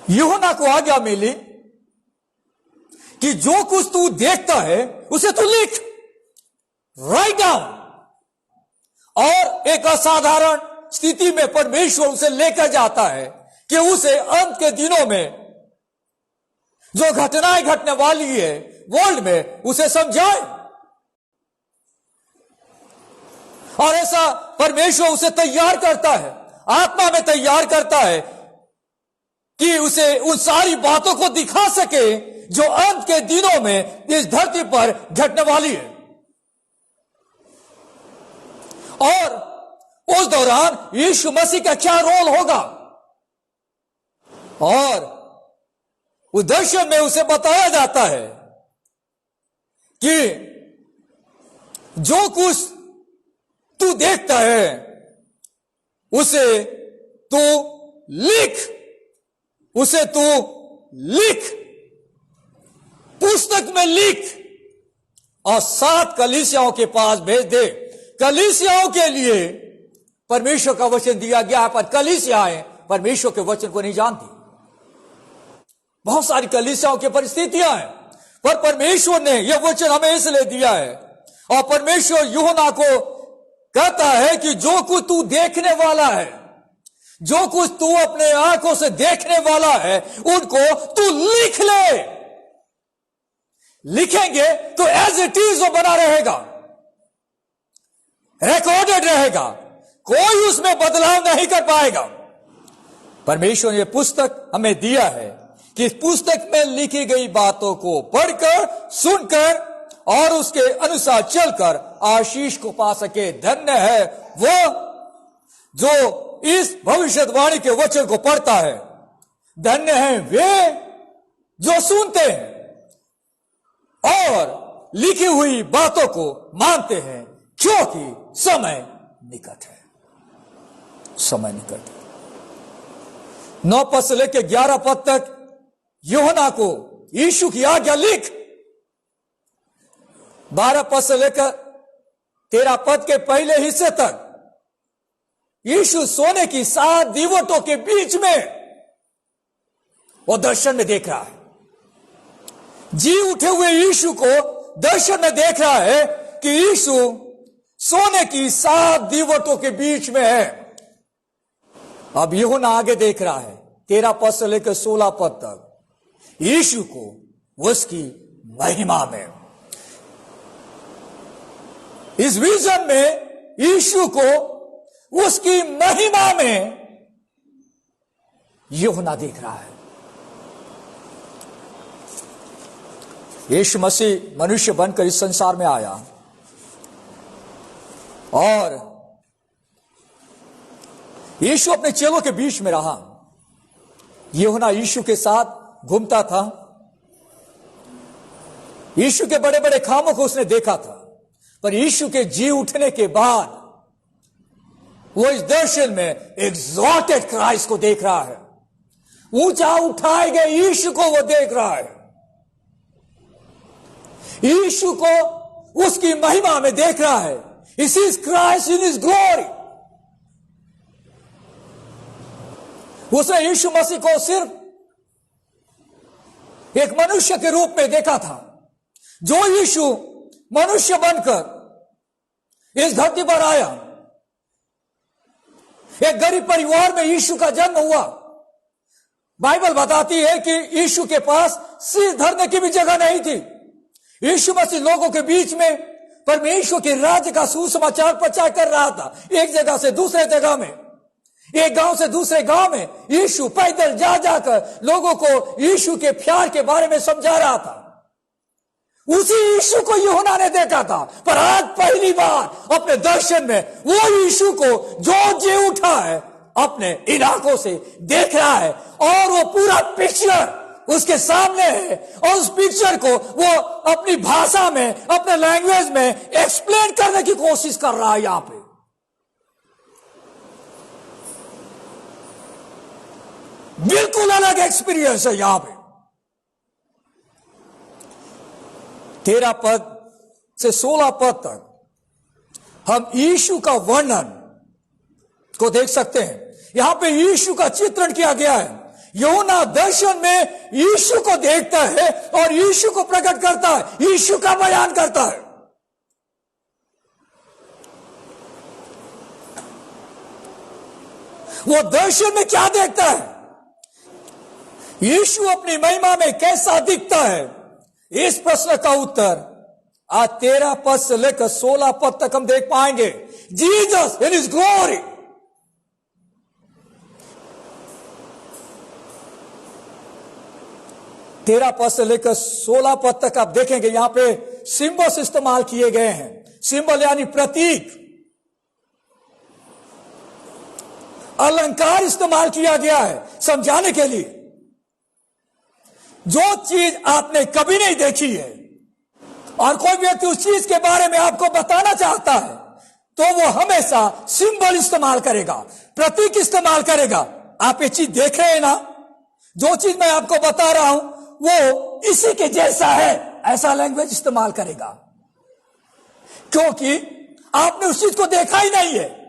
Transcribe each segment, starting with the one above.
यूहन्ना को आज्ञा मिली कि जो कुछ तू देखता है उसे तू लिख, राइट डाउन। और एक असाधारण स्थिति में परमेश्वर उसे लेकर जाता है कि उसे अंत के दिनों में जो घटनाएं घटने वाली है वर्ल्ड में उसे समझाए। और ऐसा परमेश्वर उसे तैयार करता है, आत्मा में तैयार करता है कि उसे उन सारी बातों को दिखा सके जो अंत के दिनों में इस धरती पर घटने वाली है। और उस दौरान यीशु मसीह का क्या रोल होगा, और उस दर्शन में उसे बताया जाता है कि जो कुछ तू देखता है उसे तू लिख, उसे तू लिख, पुस्तक में लिख और 7 कलीसियाओं के पास भेज दे। कलीसियाओं के लिए परमेश्वर का वचन दिया गया है, पर कलीसियाएं परमेश्वर के वचन को नहीं जानती। बहुत सारी कलीसियाओं की परिस्थितियां हैं, पर परमेश्वर ने यह वचन हमें इसलिए दिया है। और परमेश्वर यूहन्ना को कहता है कि जो कुछ तू देखने वाला है, जो कुछ तू अपने आंखों से देखने वाला है, उनको तू लिख ले। लिखेंगे तो एज इट इज वो बना रहेगा, रिकॉर्डेड रहेगा, कोई उसमें बदलाव नहीं कर पाएगा। परमेश्वर ने यह पुस्तक हमें दिया है कि इस पुस्तक में लिखी गई बातों को पढ़कर, सुनकर और उसके अनुसार चलकर आशीष को पा सके। धन्य है वो जो इस भविष्यवाणी के वचन को पढ़ता है, धन्य है वे जो सुनते हैं और लिखी हुई बातों को मानते हैं, क्योंकि समय निकट है। समय निकट है। 9 पद से लेकर 11 पद तक यूहन्ना को यीशु की आज्ञा लिख। 12 पद से लेकर 13 पद के पहले हिस्से तक यीशु सोने की 7 दीवटों के बीच में वो दर्शन में देख रहा है। जी उठे हुए यीशु को दर्शन में देख रहा है कि यीशु सोने की 7 दीवटों के बीच में है। अब यूहन्ना आगे देख रहा है 13 पद से लेकर 16 पद तक यीशु को उसकी महिमा में। इस विजन में यीशु को उसकी महिमा में यूहन्ना देख रहा है। यीशु मसीह मनुष्य बनकर इस संसार में आया और यीशु अपने चेलों के बीच में रहा। यूहन्ना यीशु के साथ घूमता था, यीशु के बड़े बड़े कामों को उसने देखा था, पर यीशु के जी उठने के बाद वो इस दर्शन में एग्जॉल्टेड क्राइस्ट को देख रहा है। ऊंचा उठाए गए यीशु को वो देख रहा है। यीशु को उसकी महिमा में देख रहा है। He sees Christ in his glory। उसने यीशु मसीह को सिर्फ एक मनुष्य के रूप में देखा था। जो यीशु मनुष्य बनकर इस धरती पर आया, एक गरीब परिवार में यीशु का जन्म हुआ। बाइबल बताती है कि यीशु के पास सिर धरने की भी जगह नहीं थी। यीशु मसीह लोगों के बीच में परमेश्वर के राज्य का सुसमाचार प्रचार कर रहा था। एक जगह से दूसरे जगह में, एक गांव से दूसरे गांव में यीशु पैदल जा जाकर लोगों को यीशु के प्यार के बारे में समझा रहा था। उसी यीशु को यूहन्ना ने देखा था, पर आज पहली बार अपने दर्शन में वो यीशु को जो जी उठा है अपने इन आंखों से देख रहा है। और वो पूरा पिक्चर उसके सामने है और उस पिक्चर को वो अपनी भाषा में, अपने लैंग्वेज में एक्सप्लेन करने की कोशिश कर रहा है। यहां पे बिल्कुल अलग एक्सपीरियंस है। यहां पे 13 पद से 16 पद तक हम यीशु का वर्णन को देख सकते हैं। यहां पे यीशु का चित्रण किया गया है। यूहन्ना दर्शन में यीशु को देखता है और यीशु को प्रकट करता है, यीशु का बयान करता है। वो दर्शन में क्या देखता है? यीशु अपनी महिमा में कैसा दिखता है? इस प्रश्न का उत्तर आज 13 पद से लेकर 16 पद तक हम देख पाएंगे। Jesus in his glory. तेरह पद से लेकर 16 पद तक आप देखेंगे, यहां पे सिंबल्स इस्तेमाल किए गए हैं। सिंबल यानी प्रतीक, अलंकार इस्तेमाल किया गया है समझाने के लिए। जो चीज आपने कभी नहीं देखी है और कोई व्यक्ति उस चीज के बारे में आपको बताना चाहता है, तो वो हमेशा सिंबल इस्तेमाल करेगा, प्रतीक इस्तेमाल करेगा। आप ये चीज देख रहे हैं ना, जो चीज मैं आपको बता रहा हूं वो इसी के जैसा है, ऐसा लैंग्वेज इस्तेमाल करेगा, क्योंकि आपने उस चीज को देखा ही नहीं है।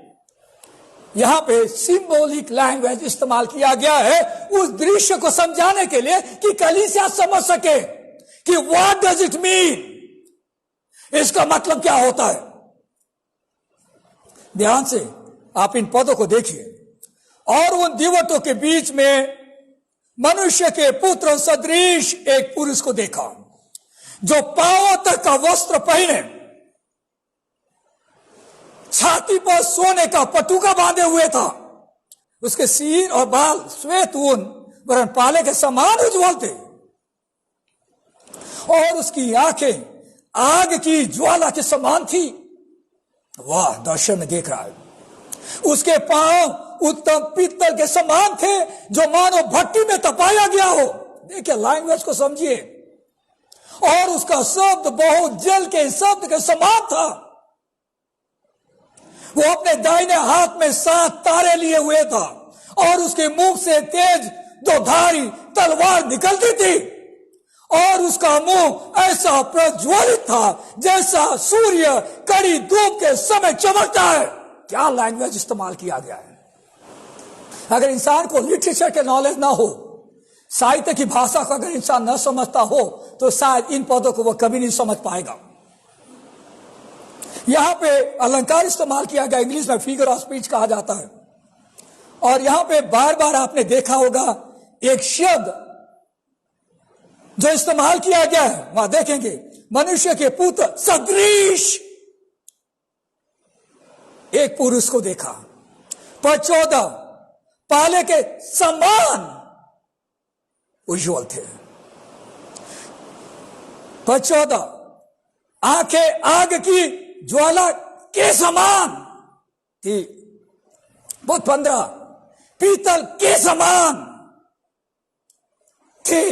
यहां पे सिंबॉलिक लैंग्वेज इस्तेमाल किया गया है उस दृश्य को समझाने के लिए कि कलीसिया समझ सके कि व्हाट डज इट मीन, इसका मतलब क्या होता है। ध्यान से आप इन पदों को देखिए। और उन दिवटों के बीच में मनुष्य के पुत्र सदृश एक पुरुष को देखा, जो पांवों तक का वस्त्र पहने, छाती पर सोने का पटुका बांधे हुए था। उसके सिर और बाल श्वेत ऊन वरन पाले के समान उज्ज्वल थे, और उसकी आंखें आग की ज्वाला के समान थी। वाह, दर्शन में देख रहा है। उसके पांव उत्तम पीतल के समान थे, जो मानो भट्टी में तपाया गया हो। देखिए, लैंग्वेज को समझिए। और उसका शब्द बहुत जल के शब्द के समान था। वो अपने दाहिने हाथ में 7 तारे लिए हुए था, और उसके मुंह से तेज 2 धारी तलवार निकलती थी, और उसका मुंह ऐसा प्रज्वलित था जैसा सूर्य कड़ी धूप के समय चमकता है। क्या लैंग्वेज इस्तेमाल किया गया है। अगर इंसान को लिटरेचर के नॉलेज ना हो, साहित्य की भाषा को अगर इंसान न समझता हो, तो शायद इन पदों को वह कभी नहीं समझ पाएगा। यहां पे अलंकार इस्तेमाल किया गया, इंग्लिश में फिगर ऑफ स्पीच कहा जाता है। और यहां पे बार बार आपने देखा होगा एक शब्द जो इस्तेमाल किया गया है, वहां देखेंगे, मनुष्य के पुत्र सदृश एक पुरुष को देखा। पर 14 पाले के समान उज्ज्वल थे। पर 14 आंखें आग की ज्वाला के समान थी। बहुत 15 पीतल के समान थे,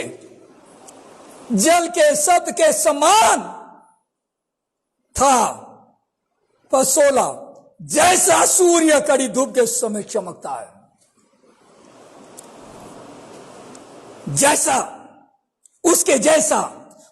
जल के शब्द के समान था। पर 16 जैसा सूर्य कड़ी धूप के समय चमकता है, जैसा, उसके जैसा,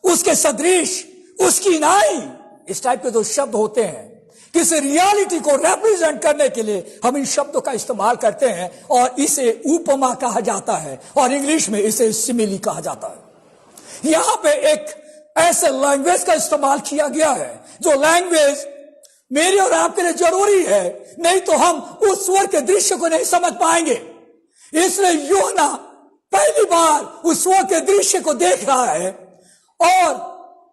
उसके सदृश, उसकी नाई। इस टाइप के जो शब्द होते हैं, किसी रियलिटी को रिप्रेजेंट करने के लिए हम इन शब्दों का इस्तेमाल करते हैं, और इसे उपमा कहा जाता है, और इंग्लिश में इसे सिमिली कहा जाता है। यहां पे एक ऐसे लैंग्वेज का इस्तेमाल किया गया है, जो लैंग्वेज मेरे और आपके लिए जरूरी है, नहीं तो हम उस स्वर के दृश्य को नहीं समझ पाएंगे। इसलिए यूहन्ना पहली बार उस स्वर के दृश्य को देख रहा है, और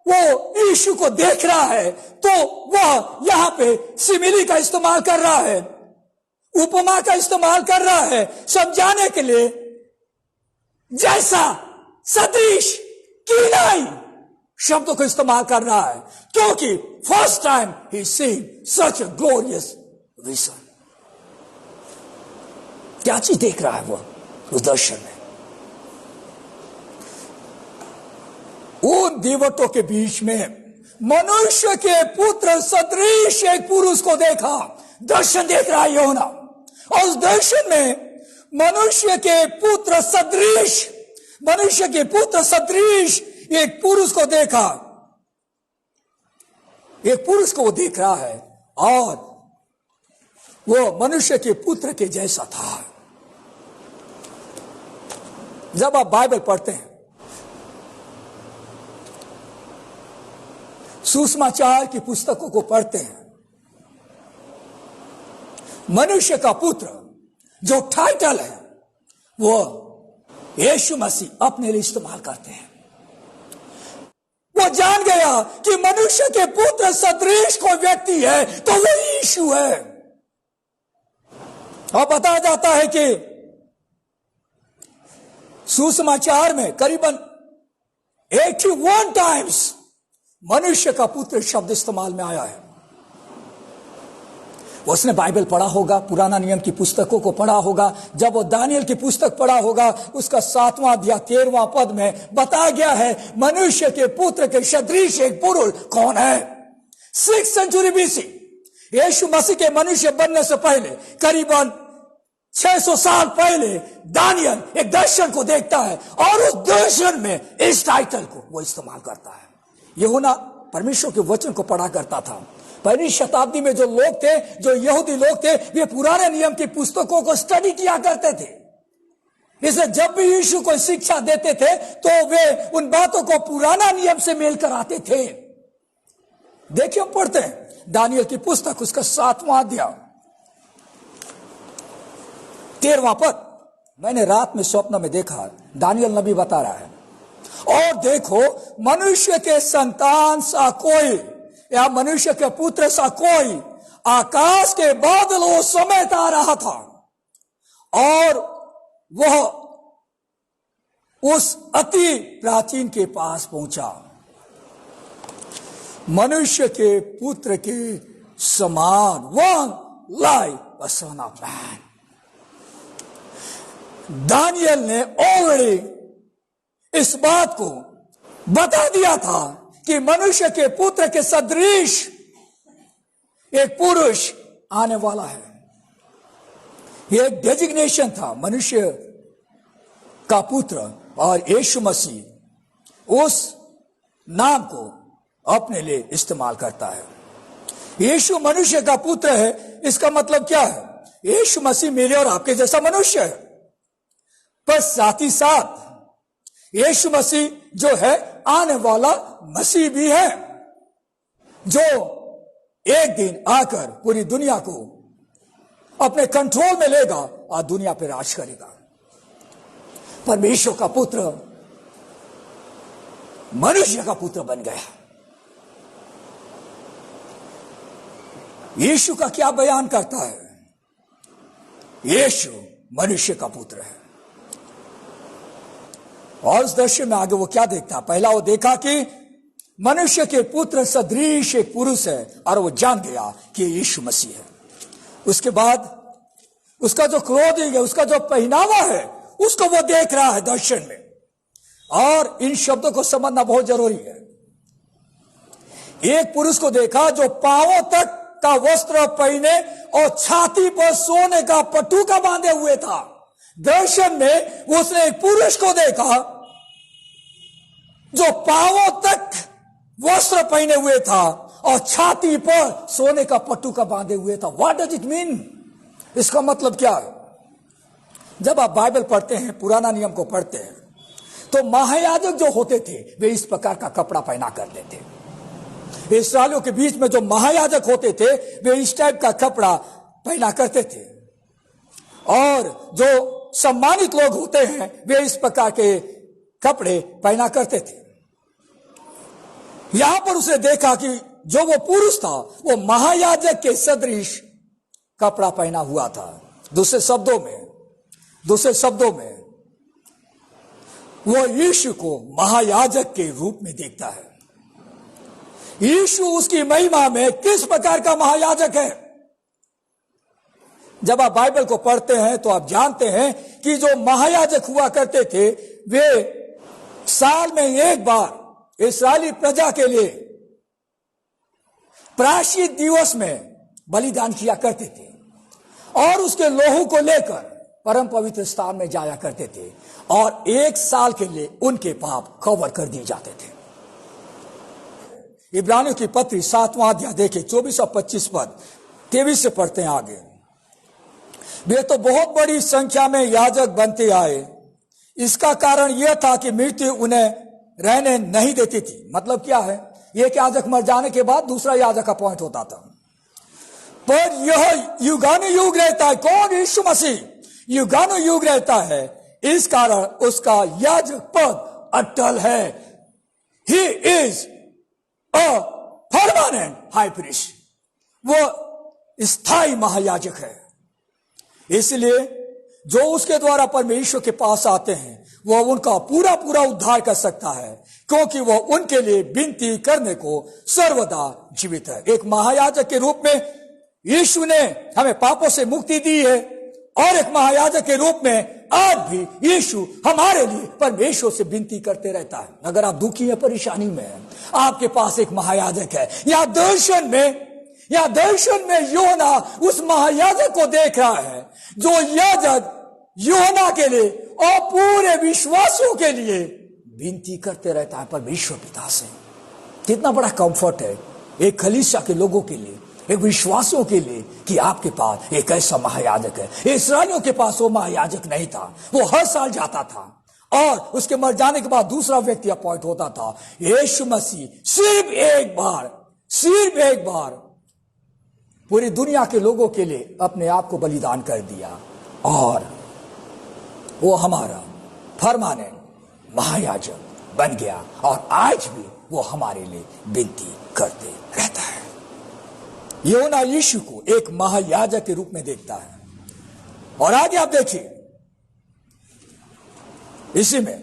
वो यीशु को देख रहा है, तो वह यहां पे सिमिली का इस्तेमाल कर रहा है, उपमा का इस्तेमाल कर रहा है, समझाने के लिए। जैसा, सदृश, कीनाई शब्दों को इस्तेमाल कर रहा है, क्योंकि फर्स्ट टाइम ही सीन सच अ ग्लोरियस विजन। क्या चीज देख रहा है वो उस दर्शन में? उन दीवटों के बीच में मनुष्य के पुत्र सदृश एक पुरुष को देखा। दर्शन देख रहा है यूहन्ना, और उस दर्शन में मनुष्य के पुत्र सदृश, मनुष्य के पुत्र सदृश एक पुरुष को देखा। एक पुरुष को वो देख रहा है, और वो मनुष्य के पुत्र के जैसा था। जब आप बाइबल पढ़ते हैं, सुसमाचार की पुस्तकों को पढ़ते हैं, मनुष्य का पुत्र जो टाइटल है वो यीशु मसीह अपने लिए इस्तेमाल करते हैं। वो जान गया कि मनुष्य के पुत्र सदृश कोई व्यक्ति है तो वो यीशु है। और बताया जाता है कि सुसमाचार में करीबन 81 टाइम्स मनुष्य का पुत्र शब्द इस्तेमाल में आया है। उसने बाइबल पढ़ा होगा, पुराना नियम की पुस्तकों को पढ़ा होगा। जब वो दानियल की पुस्तक पढ़ा होगा, उसका 7वां अध्याय 13वां पद में बताया गया है मनुष्य के पुत्र के सदृश एक पुरुष कौन है। 6th सेंचुरी BC यीशु मसीह के मनुष्य बनने से पहले करीबन 600 साल पहले दानियल एक दर्शन को देखता है और उस दर्शन में इस टाइटल को वो इस्तेमाल करता है। यूहन्ना परमेश्वर के वचन को पढ़ा करता था। पहली शताब्दी में जो लोग थे, जो यहूदी लोग थे, वे पुराने नियम की पुस्तकों को स्टडी किया करते थे। इसलिए जब भी यीशु को शिक्षा देते थे तो वे उन बातों को पुराना नियम से मेल कराते थे। देखिए हम पढ़ते हैं दानियल की पुस्तक, उसका 7वां अध्याय 13वां पद। मैंने रात में स्वप्न में देखा, दानियल नबी बता रहा है, और देखो मनुष्य के संतान सा कोई या मनुष्य के पुत्र सा कोई आकाश के बादलों समेत आ रहा था और वह उस अति प्राचीन के पास पहुंचा, मनुष्य के पुत्र के समान, one like a son of man. Daniel ने ऑलरेडी इस बात को बता दिया था कि मनुष्य के पुत्र के सदृश एक पुरुष आने वाला है। यह एक डेजिग्नेशन था मनुष्य का पुत्र, और यीशु मसीह उस नाम को अपने लिए इस्तेमाल करता है। यीशु मनुष्य का पुत्र है, इसका मतलब क्या है? यीशु मसीह मेरे और आपके जैसा मनुष्य है, पर साथ ही साथ यीशु मसीह जो है आने वाला मसीह भी है, जो एक दिन आकर पूरी दुनिया को अपने कंट्रोल में लेगा और दुनिया पर राज करेगा। परमेश्वर का पुत्र मनुष्य का पुत्र बन गया। यीशु का क्या बयान करता है? यीशु मनुष्य का पुत्र है। और उस दर्शन में आगे वो क्या देखता? पहला वो देखा कि मनुष्य के पुत्र सदृश एक पुरुष है, और वो जान गया कि यीशु मसीह है। उसके बाद उसका जो क्लोथिंग है, उसका जो पहनावा है, उसको वो देख रहा है दर्शन में। और इन शब्दों को समझना बहुत जरूरी है। एक पुरुष को देखा जो पांवों तक का वस्त्र पहने और छाती पर सोने का पटुका बांधे हुए था। दर्शन में उसने एक पुरुष को देखा जो पांवों तक वस्त्र पहने हुए था और छाती पर सोने का पटुका बांधे हुए था। What does it mean? इसका मतलब क्या है? जब आप बाइबल पढ़ते हैं, पुराना नियम को पढ़ते हैं, तो महायाजक जो होते थे वे इस प्रकार का कपड़ा पहना करते थे। इस्राएलियों के बीच में जो महायाजक होते थे वे इस टाइप का कपड़ा पहना करते थे, और जो सम्मानित लोग होते हैं वे इस प्रकार के कपड़े पहना करते थे। यहां पर उसने देखा कि जो वो पुरुष था वो महायाजक के सदृश कपड़ा पहना हुआ था। दूसरे शब्दों में वो यीशु को महायाजक के रूप में देखता है। यीशु उसकी महिमा में किस प्रकार का महायाजक है? जब आप बाइबल को पढ़ते हैं तो आप जानते हैं कि जो महायाजक हुआ करते थे वे साल में एक बार इस्राएली प्रजा के लिए प्रायश्चित दिवस में बलिदान किया करते थे, और उसके लोहू को लेकर परम पवित्र स्थान में जाया करते थे, और एक साल के लिए उनके पाप कवर कर दिए जाते थे। इब्रानियों की पत्री 7वां अध्याय देखें 24 और 25 पद 23 से पढ़ते हैं आगे। वे तो बहुत बड़ी संख्या में याजक बनते आए, इसका कारण यह था कि मृत्यु उन्हें रहने नहीं देती थी। मतलब क्या है, एक याजक मर जाने के बाद दूसरा याजक अपॉइंट होता था, पर यह युगानुयुग रहता है। कौन? यीशु मसीह युगानुयुग रहता है, इस कारण उसका याजक पद अटल है। He is a permanent high priest, वो स्थायी महायाजक है। इसलिए जो उसके द्वारा परमेश्वर के पास आते हैं वह उनका पूरा पूरा उद्धार कर सकता है, क्योंकि वह उनके लिए विनती करने को सर्वदा जीवित है। एक महायाजक के रूप में यीशु ने हमें पापों से मुक्ति दी है, और एक महायाजक के रूप में आज भी यीशु हमारे लिए परमेश्वर से विनती करते रहता है। अगर आप दुखी है, परेशानी में है, आपके पास एक महायाजक है। या दर्शन में योना उस महायाजक को देख रहा है, जो याजक योना के लिए और पूरे विश्वासियों के लिए विनती करते रहता है परमेश्वर पिता से। कितना बड़ा कंफर्ट है एक कलीसिया के लोगों के लिए, एक विश्वासियों के लिए, कि आपके पास एक ऐसा महायाजक है। इस्राएलियों के पास वो महायाजक नहीं था, वो हर साल जाता था और उसके मर जाने के बाद दूसरा व्यक्ति अपॉइंट होता था। यीशु मसीह सिर्फ एक बार पूरी दुनिया के लोगों के लिए अपने आप को बलिदान कर दिया, और वो हमारा परमानेंट महायाजक बन गया, और आज भी वो हमारे लिए विनती करते रहता है। योना यीशु को एक महायाजक के रूप में देखता है। और आगे आप देखिए, इसी में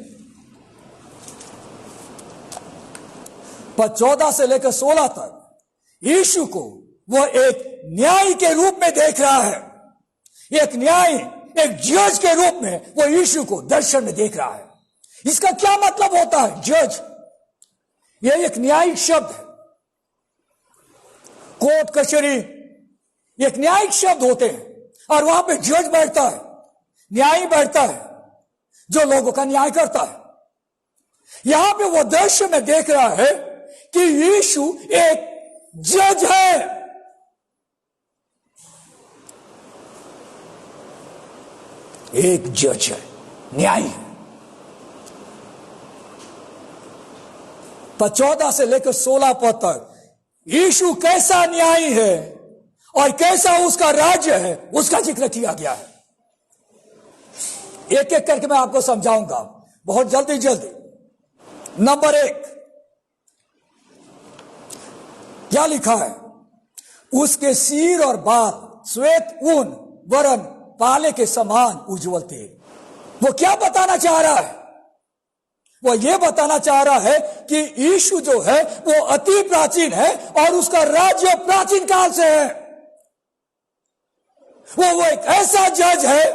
14 से लेकर 16 तक यीशु को वह एक न्यायी के रूप में देख रहा है। एक न्यायी, एक जज के रूप में वो यीशु को दर्शन में देख रहा है। इसका क्या मतलब होता है? जज, यह एक न्यायिक शब्द है। कोर्ट कचहरी एक न्यायिक शब्द होते हैं, और वहां पे जज बैठता है, न्यायी बैठता है, जो लोगों का न्याय करता है। यहां पे वो दर्शन में देख रहा है कि यीशु एक जज है। एक जज है, न्यायी है। 14 से लेकर 16 पद तक यीशु कैसा न्यायी है और कैसा उसका राज्य है, उसका जिक्र किया गया है। एक एक करके मैं आपको समझाऊंगा बहुत जल्दी। नंबर 1, क्या लिखा है? उसके सिर और बाल श्वेत ऊन वरन पाले के समान उज्जवल थे। वो क्या बताना चाह रहा है? वो ये बताना चाह रहा है कि यीशु जो है वो अति प्राचीन है, और उसका राज्य प्राचीन काल से है। वो एक ऐसा जज है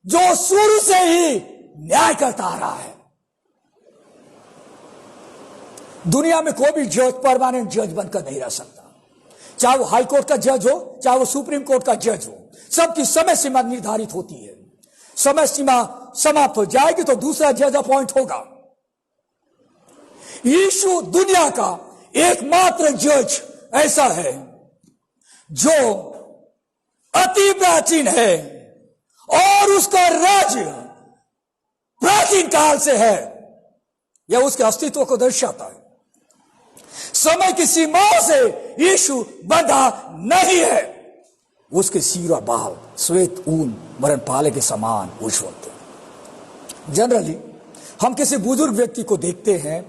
जो शुरू से ही न्याय करता आ रहा है। दुनिया में कोई भी जज परमानेंट जज बनकर नहीं रह सकता। चाहे वो हाई कोर्ट का जज हो, चाहे वो सुप्रीम कोर्ट का जज हो, सबकी समय सीमा निर्धारित होती है। समय सीमा समाप्त हो जाएगी तो दूसरा जज अपॉइंट होगा। यीशु दुनिया का एकमात्र जज ऐसा है जो अति प्राचीन है, और उसका राज्य प्राचीन काल से है। यह उसके अस्तित्व को दर्शाता है। समय की सीमाओं से यीशु बंधा नहीं है। उसके सिर और बाल श्वेत ऊन वरन पाले के समान उज्जवल थे। जनरली हम किसी बुजुर्ग व्यक्ति को देखते हैं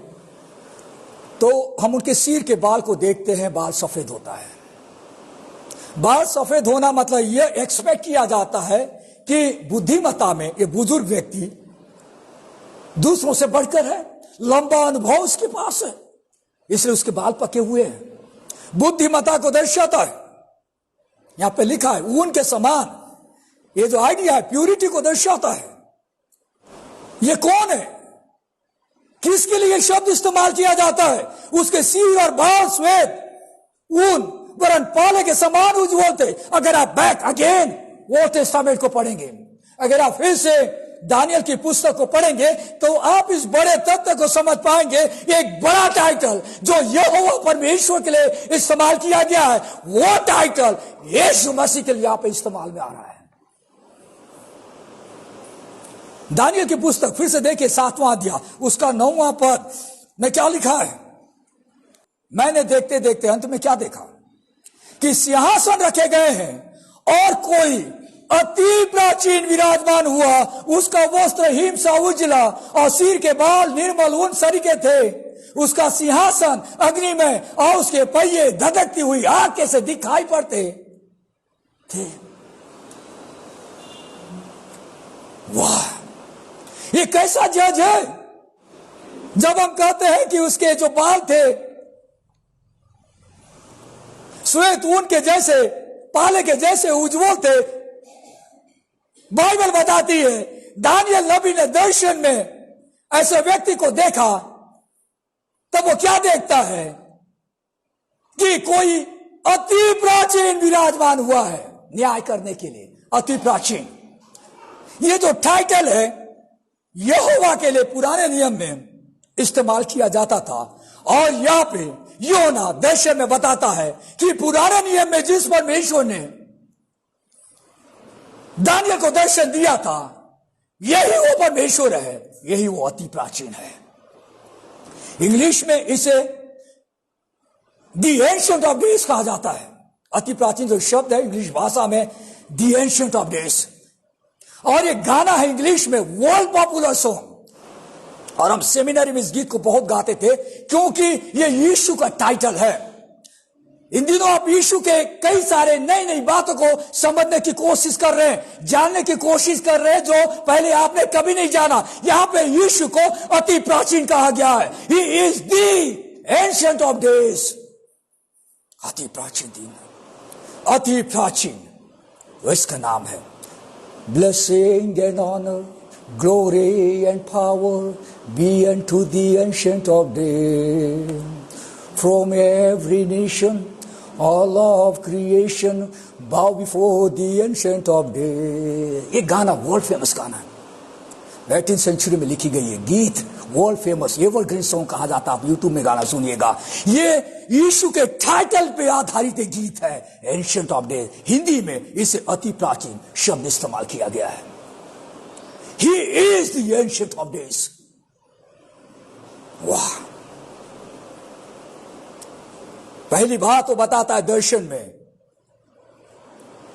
तो हम उनके सिर के बाल को देखते हैं, बाल सफेद होता है। बाल सफेद होना मतलब यह एक्सपेक्ट किया जाता है कि बुद्धिमत्ता में ये बुजुर्ग व्यक्ति दूसरों से बढ़कर है, लंबा अनुभव उसके पास है, इसलिए उसके बाल पके हुए हैं। बुद्धिमत्ता को दर्शाता है। यहां पे लिखा है ऊन के समान, ये जो आइडिया है प्यूरिटी को दर्शाता है। ये कौन है? किसके लिए शब्द इस्तेमाल किया जाता है? उसके सिर और बाल श्वेत ऊन वरन पाले के समान उज्जवल थे। अगर आप बैक अगेन ओल्ड टेस्टामेंट को पढ़ेंगे, अगर आप फिर से दानियल की पुस्तक को पढ़ेंगे, तो आप इस बड़े तथ्य को समझ पाएंगे। एक बड़ा टाइटल जो यहोवा परमेश्वर के लिए इस्तेमाल किया गया है, वो टाइटल यीशु मसीह के लिए यहाँ पे इस्तेमाल में आ रहा है। दानियल की पुस्तक फिर से देखिए 7वां अध्याय उसका 9वां पद में क्या लिखा है। मैंने देखते देखते अंत में क्या देखा कि सिंहासन रखे गए हैं और कोई अति प्राचीन विराजमान हुआ, उसका वस्त्र हिम सा उजला और सिर के बाल निर्मल ऊन सरीखे थे। उसका सिंहासन अग्नि में और उसके पहिए धधकती हुई आग के से दिखाई पड़ते थे। वाह, ये कैसा जज है। जब हम कहते हैं कि उसके जो बाल थे श्वेत ऊन के जैसे, पाले के जैसे उज्जवल थे, बाइबल बताती है दानियल नबी ने दर्शन में ऐसे व्यक्ति को देखा, तब वो क्या देखता है कि कोई अति प्राचीन विराजमान हुआ है न्याय करने के लिए। अति प्राचीन, ये जो टाइटल है यहोवा के लिए पुराने नियम में इस्तेमाल किया जाता था, और यहां पे योना दर्शन में बताता है कि पुराने नियम में जिस परमेश्वर ने दानियल को दर्शन दिया था यही वो परमेश्वर है, यही वो अति प्राचीन है। इंग्लिश में इसे दी एंशिएंट ऑफ डेज कहा जाता है। अति प्राचीन जो शब्द है इंग्लिश भाषा में दी एंशिएंट ऑफ डेज, और एक गाना है इंग्लिश में वर्ल्ड पॉपुलर सॉन्ग, और हम सेमिनरी में इस गीत को बहुत गाते थे क्योंकि ये यीशु का टाइटल है। इन दिनों आप यीशु के कई सारे नई नई बातों को समझने की कोशिश कर रहे हैं, जानने की कोशिश कर रहे हैं जो पहले आपने कभी नहीं जाना। यहां पे यीशु को अति प्राचीन कहा गया है। He is the ancient of days, अति प्राचीन दिन, अति प्राचीन, इसका नाम है। Blessing and honour, glory and power be unto the ancient of days. From every nation, all of creation bow before the ancient of days. ये गाना वर्ल्ड फेमस गाना है, 18th सेंचुरी में लिखी गई है गीत, वर्ल्ड फेमस एवरग्रीन सॉन्ग कहा जाता है। आप यूट्यूब में गाना सुनिएगा। ये यीशु के टाइटल पे आधारित एक गीत है, एंशिएंट ऑफ डेज। हिंदी में इसे अति प्राचीन शब्द इस्तेमाल किया गया है। He is the ancient of days. वाह, पहली बात वो बताता है दर्शन में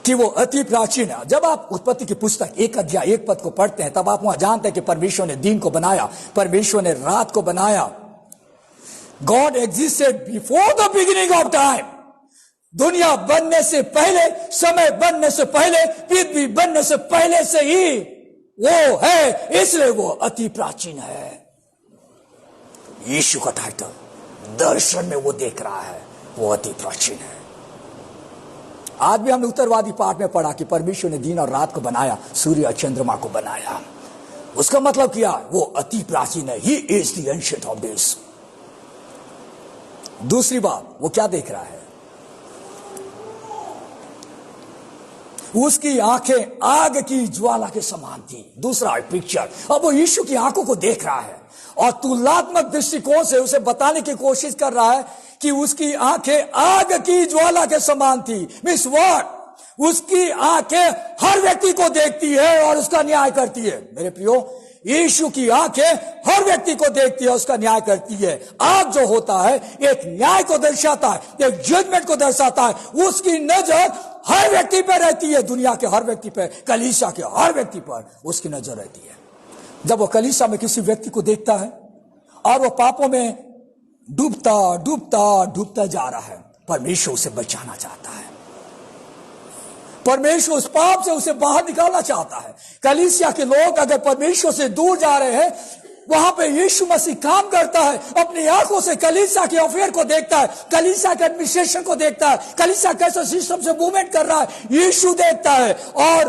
कि वो अति प्राचीन है। जब आप उत्पत्ति की पुस्तक 1 अध्याय 1 पद को पढ़ते हैं तब आप वहां जानते हैं कि परमेश्वर ने दिन को बनाया, परमेश्वर ने रात को बनाया। God existed before the beginning of time. दुनिया बनने से पहले, समय बनने से पहले, पृथ्वी बनने से पहले से ही वो है, इसलिए वो अति प्राचीन है। यीशु का टाइटल दर्शन में वो देख रहा है, वो अति प्राचीन है। आज भी हमने उत्तरवादी पाठ में पढ़ा कि परमेश्वर ने दिन और रात को बनाया, सूर्य और चंद्रमा को बनाया। उसका मतलब क्या? वो अति प्राचीन है। He is the ancient of days. दूसरी बात, वो क्या देख रहा है? उसकी आंखें आग की ज्वाला के समान थी। दूसरा पिक्चर, अब वो यीशु की आंखों को देख रहा है और तुलनात्मक दृष्टिकोण से उसे बताने की कोशिश कर रहा है कि उसकी आंखें आग की ज्वाला के समान थी। Miss what? उसकी आंखें हर व्यक्ति को देखती है और उसका न्याय करती है। मेरे प्रियो, यीशु की आंखें हर व्यक्ति को देखती है, उसका न्याय करती है। आग जो होता है एक न्याय को दर्शाता है, एक जजमेंट को दर्शाता है। उसकी नजर हर व्यक्ति पर रहती है, दुनिया के हर व्यक्ति पर, कलीसिया के हर व्यक्ति पर उसकी नजर रहती है। जब वो कलीसिया में किसी व्यक्ति को देखता है और वो पापों में डूबता डूबता डूबता जा रहा है, परमेश्वर उसे बचाना चाहता है। परमेश्वर उस पाप से उसे बाहर निकालना चाहता है। कलीसिया के लोग अगर परमेश्वर से दूर जा रहे हैं, वहां पे यीशु मसीह काम करता है। अपनी आंखों से कलीसिया के अफेयर को देखता है, कलीसिया के एडमिनिस्ट्रेशन को देखता है, कलीसिया कैसे सिस्टम से मूवमेंट कर रहा है, यीशु देखता है। और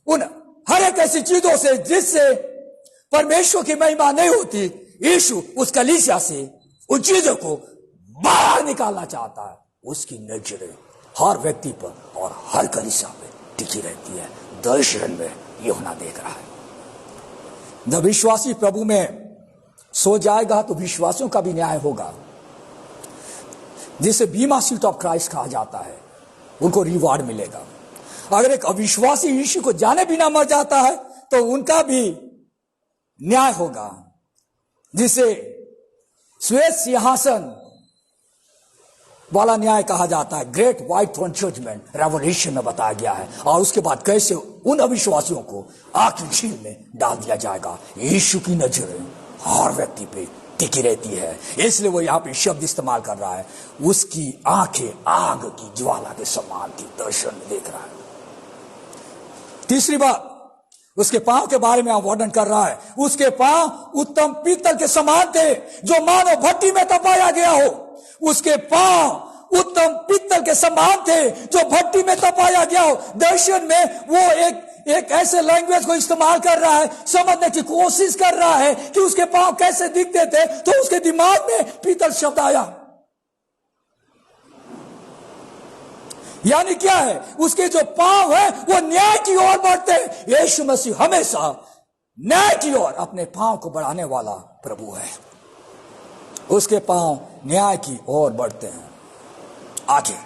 उन हर एक ऐसी चीजों से जिससे परमेश्वर की महिमा नहीं होती, यीशु उस कलीसिया से उन चीजों को बाहर निकालना चाहता है। उसकी नजरें हर व्यक्ति पर और हर कलीसिया में टिकी रहती है। दर्शन में यूहन्ना देख रहा है। जब विश्वासी प्रभु में सो जाएगा तो विश्वासियों का भी न्याय होगा, जिसे बीमा सीट ऑफ क्राइस्ट कहा जाता है। उनको रिवार्ड मिलेगा। अगर एक अविश्वासी यीशु को जाने बिना मर जाता है तो उनका भी न्याय होगा, जिसे श्वेत सिंहासन वाला न्याय कहा जाता है। Great white throne judgement Revelation में बताया गया है। और उसके बाद कैसे उन अविश्वासियों को आग की झील में डाल दिया जाएगा। यीशु की नजर हर व्यक्ति पे टिकी रहती है, इसलिए वो यहां पे शब्द इस्तेमाल कर रहा है। उसकी आंखें आग की ज्वाला के समान की दर्शन में देख रहा है। तीसरी बात, उसके पांव के बारे में आप वर्णन कर रहा है। उसके पांव उत्तम पीतल के समान थे, जो मानो भट्टी में तपाया गया हो। उसके पांव उत्तम पीतल के समान थे, जो भट्टी में तपाया गया हो। दर्शन में वो एक ऐसे लैंग्वेज को इस्तेमाल कर रहा है, समझने की कोशिश कर रहा है कि उसके पांव कैसे दिखते थे। तो उसके दिमाग में पीतल शब्द आया। यानी क्या है, उसके जो पांव है वो न्याय की ओर बढ़ते हैं। यीशु मसीह हमेशा न्याय की ओर अपने पांव को बढ़ाने वाला प्रभु है। उसके पांव न्याय की ओर बढ़ते हैं आगे।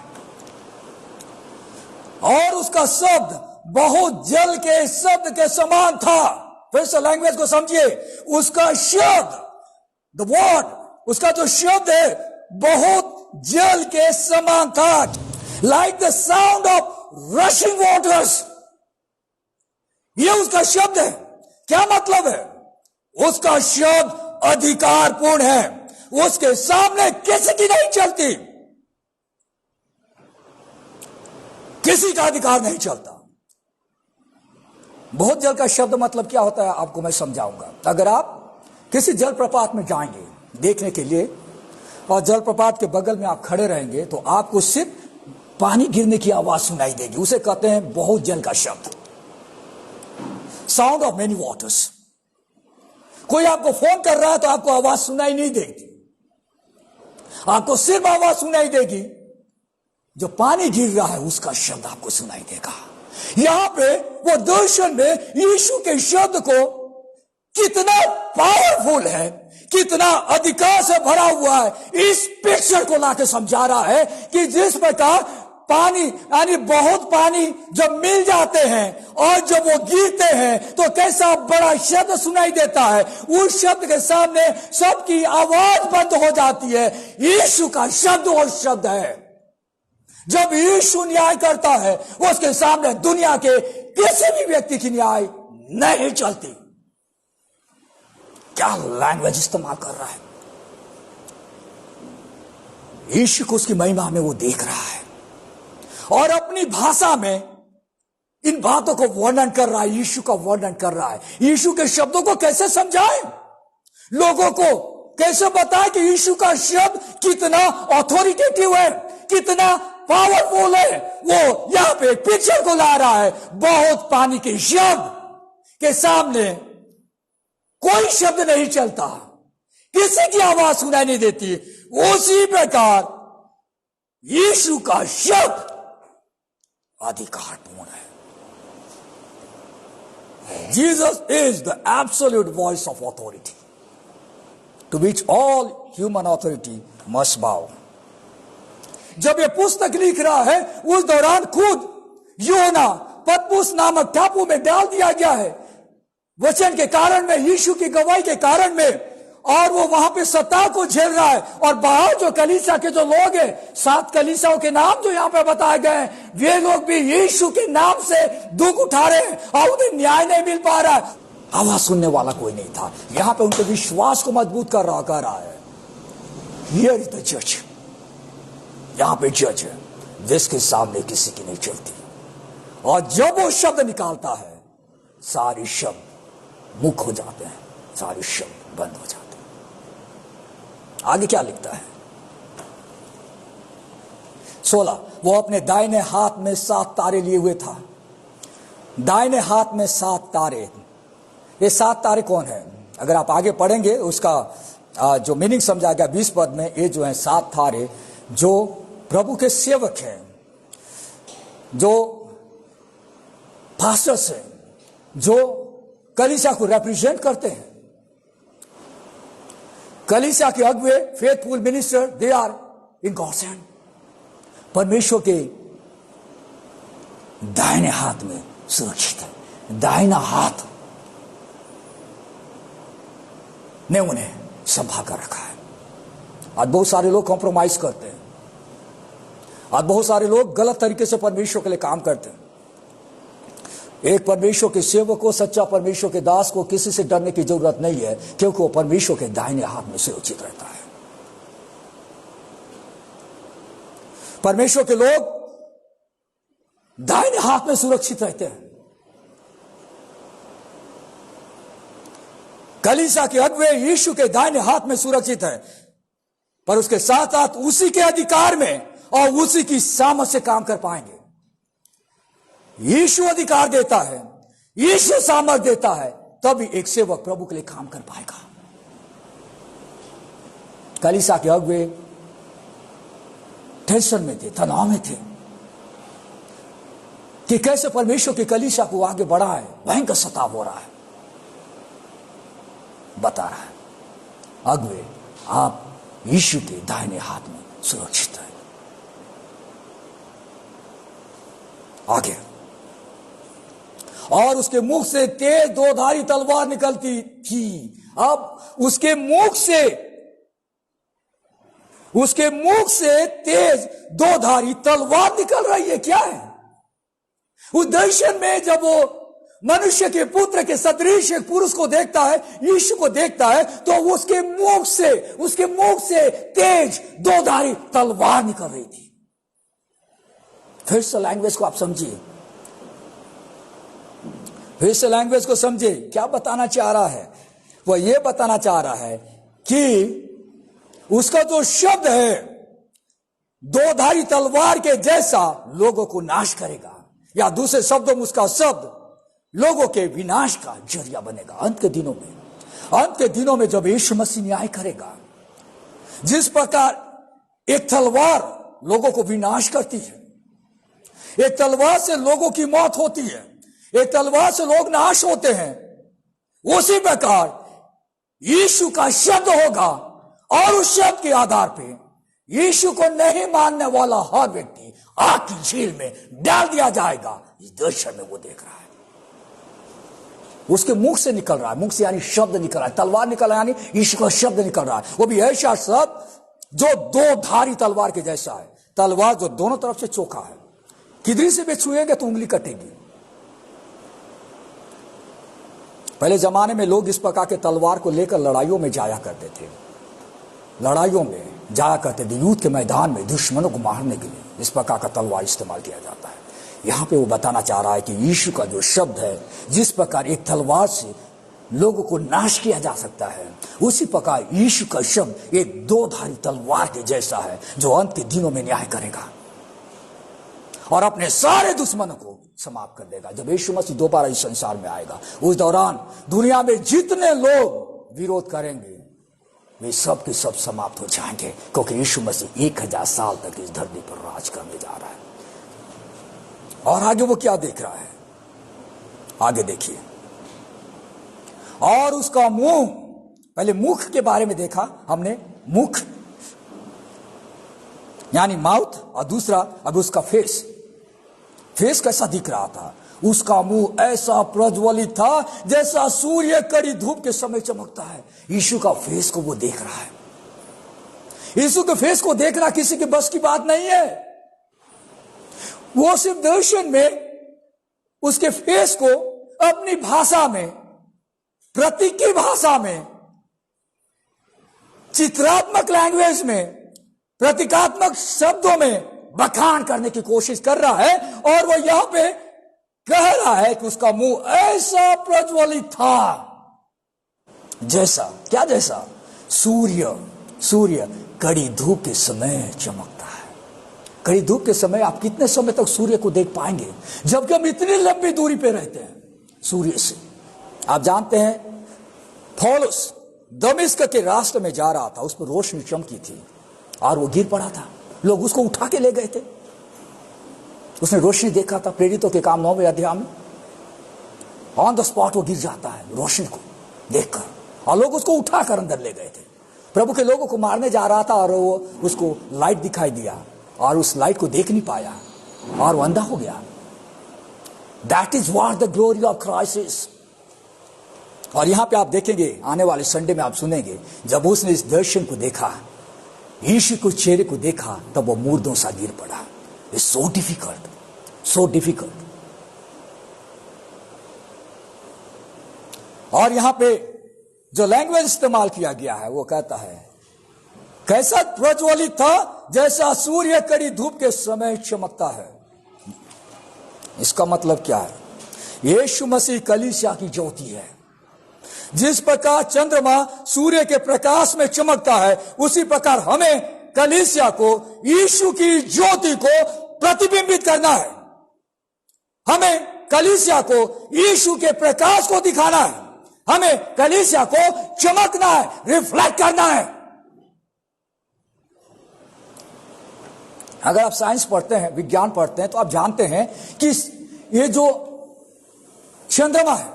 और उसका शब्द बहुत जल के शब्द के समान था। फिर से लैंग्वेज को समझिए। उसका शब्द, द वर्ड, उसका जो शब्द है बहुत जल के समान था। Like the sound of rushing waters, यह उसका शब्द है। क्या मतलब है? उसका शब्द अधिकारपूर्ण है। उसके सामने किसी की नहीं चलती, किसी का अधिकार नहीं चलता। बहुत जल का शब्द मतलब क्या होता है आपको मैं समझाऊंगा। अगर आप किसी जलप्रपात में जाएंगे देखने के लिए और जलप्रपात के बगल में आप खड़े रहेंगे तो आपको सिर्फ पानी गिरने की आवाज सुनाई देगी। उसे कहते हैं बहुत जल का शब्द, साउंड ऑफ मेनी वाटर्स। कोई आपको फोन कर रहा है तो आपको आवाज सुनाई नहीं देगी, आपको सिर्फ आवाज सुनाई देगी जो पानी गिर रहा है उसका शब्द आपको सुनाई देगा। यहां पे वो दर्शन में यीशु के शब्द को कितना पावरफुल है, कितना अधिकार से भरा हुआ है, इस पिक्चर को लाके समझा रहा है कि जिस प्रकार पानी यानी बहुत पानी जब मिल जाते हैं और जब वो गिरते हैं तो कैसा बड़ा शब्द सुनाई देता है। उस शब्द के सामने सबकी आवाज बंद हो जाती है। यीशु का शब्द और शब्द है। जब यीशु न्याय करता है उसके सामने दुनिया के किसी भी व्यक्ति की न्याय नहीं चलती। क्या लैंग्वेज इस्तेमाल कर रहा है। यीशु को उसकी महिमा में वो देख रहा है और अपनी भाषा में इन बातों को वर्णन कर रहा है, यीशु का वर्णन कर रहा है। यीशु के शब्दों को कैसे समझाए, लोगों को कैसे बताए कि यीशु का शब्द कितना ऑथोरिटेटिव है, कितना पावरफुल है। वो यहां पे एक पिक्चर को ला रहा है। बहुत पानी के शब्द के सामने कोई शब्द नहीं चलता, किसी की आवाज सुनाई नहीं देती। उसी प्रकार यीशु का शब्द अधिकारपूर्ण है। Jesus is the absolute voice of authority, to which all human authority must bow. जब ये पुस्तक लिख रहा है उस दौरान खुद योना पतमुस नामक टापू में डाल दिया गया है वचन के कारण में, यीशु की गवाही के कारण में। और वो वहां पे सत्ता को झेल रहा है। और बाहर जो कलीसिया के जो लोग हैं, 7 कलीसियाओं के नाम जो यहां पे बताए गए हैं, वे लोग भी यीशु के नाम से दुख उठा रहे हैं और उन्हें न्याय नहीं मिल पा रहा है। आवाज सुनने वाला कोई नहीं था। यहां पे उनके विश्वास को मजबूत कर रहा है। हियर इज द जज, यहां पे जज है जिसके सामने किसी की नहीं चलती। और जब वो शब्द निकालता है सारे शब्द मुख हो जाते हैं, सारे शब्द बंद हो जाते हैं। आगे क्या लिखता है 16, वो अपने दाहिने हाथ में 7 तारे लिए हुए था। दाहिने हाथ में 7 तारे। ये 7 तारे कौन है? अगर आप आगे पढ़ेंगे उसका जो मीनिंग समझा गया 20 पद में, ये जो है 7 तारे जो प्रभु के सेवक हैं, जो पास्टर्स हैं, जो कलीसिया को रिप्रेजेंट करते हैं। कलीसिया के अगुए, faithful minister, they are in God's hand. परमेश्वर के दाहिने हाथ में सुरक्षित है। दाहिना हाथ ने उन्हें संभाल कर रखा है। आज बहुत सारे लोग कॉम्प्रोमाइज करते हैं। आज बहुत सारे लोग गलत तरीके से परमेश्वर के लिए काम करते हैं। एक परमेश्वर के सेवक को, सच्चा परमेश्वर के दास को किसी से डरने की जरूरत नहीं है, क्योंकि वो परमेश्वर के दाहिने हाथ में सुरक्षित रहता है। परमेश्वर के लोग दाहिने हाथ में सुरक्षित रहते हैं। कलीसिया के अगुवे यीशु के दाहिने हाथ में सुरक्षित है, पर उसके साथ साथ उसी के अधिकार में और उसी की सामर्थ से काम कर पाएंगे। यीशु अधिकार देता है, यीशु सामर्थ देता है, तभी एक सेवक प्रभु के लिए काम कर पाएगा। कलीसिया के अगुवे टेंशन में थे, तनाव में थे कि कैसे परमेश्वर की कलीसिया को आगे बढ़ाए। भयंकर सताव हो रहा है। बता रहा है, अगुवे आप यीशु के दाहिने हाथ में सुरक्षित है। आगे, और उसके मुख से तेज दोधारी तलवार निकलती थी। अब उसके मुख से तेज दोधारी तलवार निकल रही है। क्या है उस दर्शन में? जब वो मनुष्य के पुत्र के सदृश एक पुरुष को देखता है, यीशु को देखता है, तो उसके मुख से तेज दोधारी तलवार निकल रही थी। फिर से लैंग्वेज को आप समझिए, फिर से लैंग्वेज को समझिए। क्या बताना चाह रहा है? वह यह बताना चाह रहा है कि उसका जो शब्द है दोधारी तलवार के जैसा लोगों को नाश करेगा, या दूसरे शब्दों में उसका शब्द लोगों के विनाश का जरिया बनेगा। अंत के दिनों में जब यीशु मसीह न्याय करेगा, जिस प्रकार एक तलवार लोगों को विनाश करती है, एक तलवार से लोगों की मौत होती है, एक तलवार से लोग नाश होते हैं, उसी प्रकार यीशु का शब्द होगा, और उस शब्द के आधार पे यीशु को नहीं मानने वाला हर व्यक्ति आग की झील में डाल दिया जाएगा। इस दर्शन में वो देख रहा है। उसके मुख से निकल रहा है, मुख से यानी शब्द निकल रहा है, तलवार निकल रहा है, यानी यीशु का शब्द निकल रहा है। वो भी ऐसा शब्द जो दो धारी तलवार के जैसा है। तलवार जो दोनों तरफ से चोखा है, किधर से भी छुएंगे तो उंगली कटेगी। पहले जमाने में लोग इस प्रकार के तलवार को लेकर लड़ाइयों में जाया करते थे, युद्ध के मैदान में दुश्मनों को मारने के लिए इस प्रकार का तलवार इस्तेमाल किया जाता है। यहां पे वो बताना चाह रहा है कि यीशु का जो शब्द है, जिस प्रकार एक तलवार से लोगों को नाश किया जा सकता है, उसी प्रकार यीशु का शब्द एक दोधारी तलवार के जैसा है, जो अंत के दिनों में न्याय करेगा और अपने सारे दुश्मनों को समाप्त कर देगा। जब यीशु मसीह दोबारा इस संसार में आएगा, उस दौरान दुनिया में जितने लोग विरोध करेंगे वे सब के सब समाप्त हो जाएंगे, क्योंकि यीशु मसीह 1000 साल तक इस धरती पर राज करने जा रहा है। और आगे वो क्या देख रहा है? आगे देखिए, और उसका मुंह, पहले मुख के बारे में देखा हमने, मुख यानी माउथ, और दूसरा अब उसका फेस कैसा दिख रहा था? उसका मुंह ऐसा प्रज्वलित था जैसा सूर्य कड़ी धूप के समय चमकता है। यीशु का फेस को वो देख रहा है। यीशु के फेस को देखना किसी के बस की बात नहीं है। वो सिर्फ दर्शन में उसके फेस को अपनी भाषा में, प्रतीकी भाषा में, चित्रात्मक लैंग्वेज में, प्रतीकात्मक शब्दों में बखान करने की कोशिश कर रहा है। और वो यहां पे कह रहा है कि उसका मुंह ऐसा प्रज्वलित था जैसा, क्या जैसा? सूर्य कड़ी धूप के समय चमकता है। कड़ी धूप के समय आप कितने समय तक सूर्य को देख पाएंगे, जबकि हम इतनी लंबी दूरी पे रहते हैं सूर्य से। आप जानते हैं, पौलुस दमिश्क के रास्ते में जा रहा था, उस पर रोशनी चमकी थी और वो गिर पड़ा था। लोग उसको उठा के ले गए थे। उसने रोशनी देखा था, प्रेरितों के काम 9वें अध्याय में। ऑन द स्पॉट वो गिर जाता है रोशनी को देखकर, और लोग उसको उठाकर अंदर ले गए थे। प्रभु के लोगों को मारने जा रहा था, और वो उसको लाइट दिखाई दिया, और उस लाइट को देख नहीं पाया, और वो अंधा हो गया। That is what the glory of Christ is. और यहां पे आप देखेंगे, आने वाले संडे में आप सुनेंगे, जब उसने इस दर्शन को देखा, यीशु को चेहरे को देखा, तब वो मुर्दों सा गिर पड़ा। It's so difficult, so difficult. और यहां पे जो लैंग्वेज इस्तेमाल किया गया है, वो कहता है कैसा प्रज्वलित था जैसा सूर्य कड़ी धूप के समय चमकता है। इसका मतलब क्या है? यीशु मसीह कलीसिया की ज्योति है। जिस प्रकार चंद्रमा सूर्य के प्रकाश में चमकता है, उसी प्रकार हमें कलीसिया को यीशु की ज्योति को प्रतिबिंबित करना है। हमें कलीसिया को यीशु के प्रकाश को दिखाना है। हमें कलीसिया को चमकना है, रिफ्लेक्ट करना है। अगर आप साइंस पढ़ते हैं, विज्ञान पढ़ते हैं, तो आप जानते हैं कि ये जो चंद्रमा है,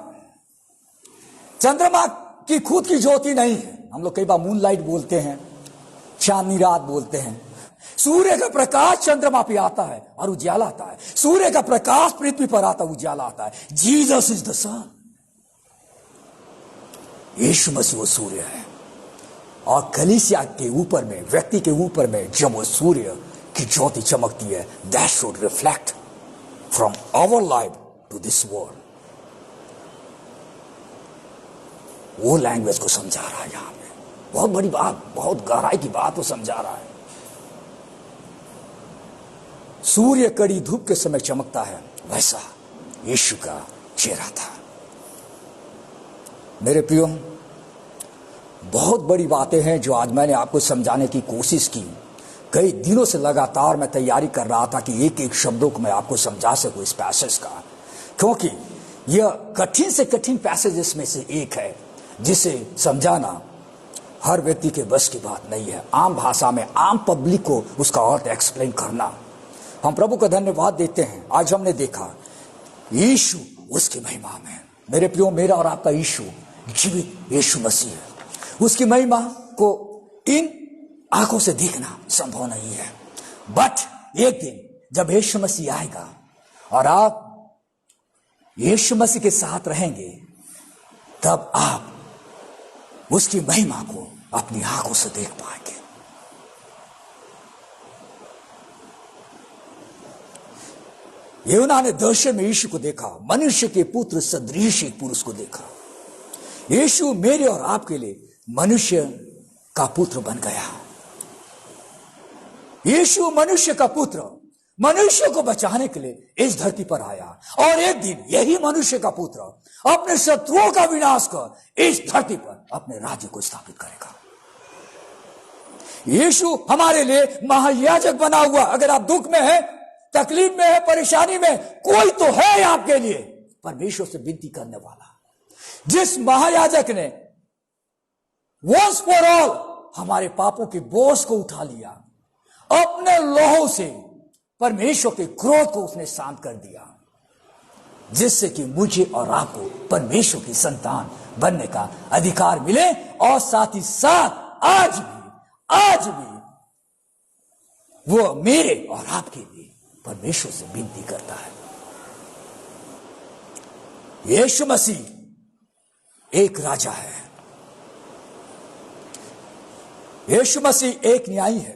चंद्रमा की खुद की ज्योति नहीं है। हम लोग कई बार मूनलाइट बोलते हैं, चांदनी रात बोलते हैं। सूर्य का प्रकाश चंद्रमा पे आता है और उजाला आता है। सूर्य का प्रकाश पृथ्वी पर आता है, उजाला आता है। जीसस इज द सन। यीशु मसीह वो सूर्य है। और कलीसिया के ऊपर में, व्यक्ति के ऊपर में जब वो सूर्य की ज्योति चमकती है, that should reflect from our life to this world. वो लैंग्वेज को समझा रहा है यहां पे। बहुत बड़ी बात, बहुत गहराई की बात वो समझा रहा है। सूर्य कड़ी धूप के समय चमकता है, वैसा यीशु का चेहरा था। मेरे प्रियो, बहुत बड़ी बातें हैं जो आज मैंने आपको समझाने की कोशिश की। कई दिनों से लगातार मैं तैयारी कर रहा था कि एक एक शब्दों को मैं आपको समझा सकूं इस पैसेज का, क्योंकि यह कठिन से कठिन पैसेजेस में से एक है जिसे समझाना हर व्यक्ति के बस की बात नहीं है। आम भाषा में, आम पब्लिक को उसका अर्थ एक्सप्लेन करना। हम प्रभु का धन्यवाद देते हैं। आज हमने देखा यीशु उसकी महिमा में। मेरे प्रियो, मेरा और आपका यीशु जीवित यीशु मसीह है। उसकी महिमा को इन आंखों से देखना संभव नहीं है, बट एक दिन जब यीशु मसीह आएगा और आप यीशु मसीह के साथ रहेंगे, तब आप उसकी महिमा को अपनी आंखों से देख पाएंगे। यूहन्ना ने दर्शन में यीशु को देखा, मनुष्य के पुत्र सदृश एक पुरुष को देखा। यीशु मेरे और आपके लिए मनुष्य का पुत्र बन गया। यीशु मनुष्य का पुत्र मनुष्य को बचाने के लिए इस धरती पर आया, और एक दिन यही मनुष्य का पुत्र अपने शत्रुओं का विनाश कर इस धरती पर अपने राज्य को स्थापित करेगा। यीशु हमारे लिए महायाजक बना हुआ। अगर आप दुख में हैं, तकलीफ में है, परेशानी में, कोई तो है आपके लिए परमेश्वर से विनती करने वाला, जिस महायाजक ने वंस फॉर ऑल हमारे पापों के बोझ को उठा लिया, अपने लोहों से परमेश्वर के क्रोध को उसने शांत कर दिया, जिससे कि मुझे और आपको परमेश्वर की संतान बनने का अधिकार मिले। और साथ ही साथ आज भी वो मेरे और आपके लिए परमेश्वर से विनती करता है। यीशु मसीह एक राजा है। यीशु मसीह एक न्यायी है।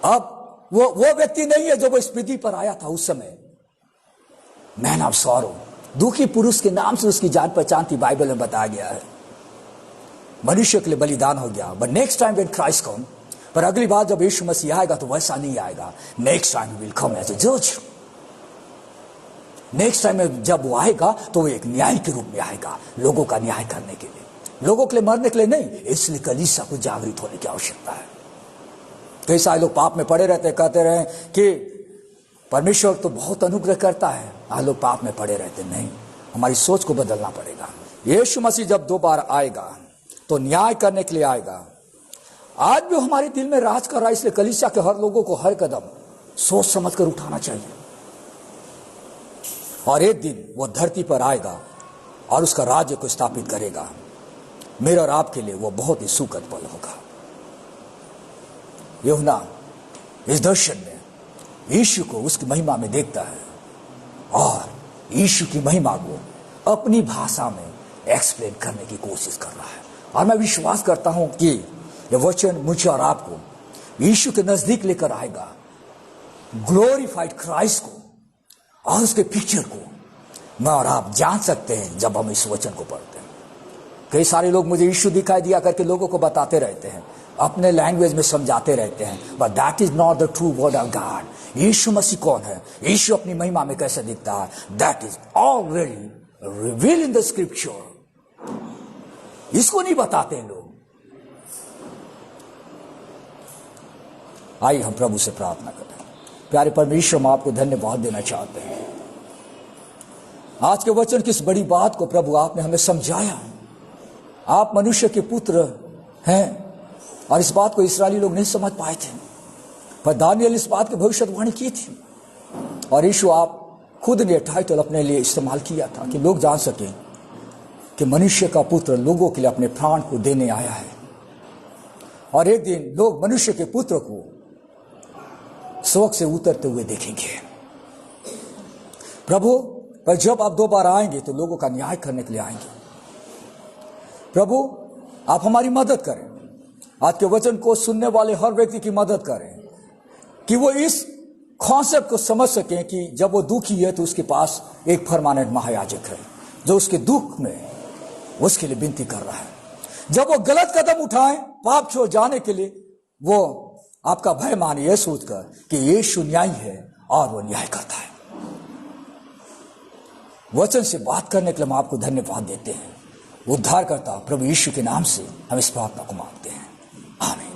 अब वो व्यक्ति नहीं है जो वो इस पृथ्वी पर आया था उस समय। मैन ऑफ सॉरो, दुखी पुरुष के नाम से उसकी जान पहचान थी, बाइबल में बताया गया है। मनुष्य के लिए बलिदान हो गया। But next time when Christ come, पर अगली बार जब यीशु मसीह आएगा तो वैसा नहीं आएगा। Next time he will come as a जज। नेक्स्ट टाइम में जब वो आएगा तो वो एक न्याय के रूप में आएगा, लोगों का न्याय करने के लिए, लोगों के लिए मरने के लिए नहीं। इसलिए कलीसिया को जागृत होने की आवश्यकता है। कई सारे लोग पाप में पड़े रहते, कहते रहे कि परमेश्वर तो बहुत अनुग्रह करता है, आज लोग पाप में पड़े रहते। नहीं, हमारी सोच को बदलना पड़ेगा। यीशु मसीह जब दोबारा आएगा तो न्याय करने के लिए आएगा। आज भी हमारे दिल में राज कर रहा है, इसलिए कलीसिया के हर लोगों को हर कदम सोच समझ कर उठाना चाहिए। और एक दिन वो धरती पर आएगा और उसका राज्य को स्थापित करेगा। मेरे और आपके लिए वो बहुत ही सुखद पल होगा। यूहन्ना इस दर्शन में यीशु को उसकी महिमा में देखता है और यीशु की महिमा को अपनी भाषा में एक्सप्लेन करने की कोशिश कर रहा है। और मैं विश्वास करता हूं कि यह वचन मुझे और आपको यीशु के नजदीक लेकर आएगा, ग्लोरीफाइड क्राइस्ट को और उसके पिक्चर को मैं और आप जान सकते हैं जब हम इस वचन को पढ़ते हैं। कई सारे लोग मुझे यीशु दिखाई दिया करके लोगों को बताते रहते हैं, अपने लैंग्वेज में समझाते रहते हैं, but that is not the true word of God. Yeshu Masih कौन है, यीशु अपनी महिमा में कैसे दिखता है, that is already reveal in the scripture. इसको नहीं बताते लोग। आइए हम प्रभु से प्रार्थना करें। प्यारे परमेश्वर, हम आपको धन्यवाद देना चाहते हैं। आज के वचन की इस बड़ी बात को प्रभु आपने हमें समझाया। आप मनुष्य के पुत्र हैं और इस बात को इस्राएली लोग नहीं समझ पाए थे, पर दानियल इस बात की भविष्यवाणी की थी और यीशु आप खुद ने टाइटल अपने लिए इस्तेमाल किया था कि लोग जान सकें कि मनुष्य का पुत्र लोगों के लिए अपने प्राण को देने आया है। और एक दिन लोग मनुष्य के पुत्र को स्वर्ग से उतरते हुए देखेंगे प्रभु। पर जब आप दोबारा आएंगे तो लोगों का न्याय करने के लिए आएंगे। प्रभु, आप हमारी मदद करें, आज के वचन को सुनने वाले हर व्यक्ति की मदद करें कि वो इस कॉन्सेप्ट को समझ सकें कि जब वो दुखी है तो उसके पास एक परमानेंट महायाजक है जो उसके दुख में उसके लिए विनती कर रहा है। जब वो गलत कदम उठाएं पाप छोड़ जाने के लिए, वो आपका भय माने यह सोचकर कि यीशु न्यायी है और वो न्याय करता है। वचन से बात करने के लिए हम आपको धन्यवाद देते हैं। उद्धारकर्ता प्रभु यीशु के नाम से हम इस प्रार्थना को मांगते हैं, आमीन।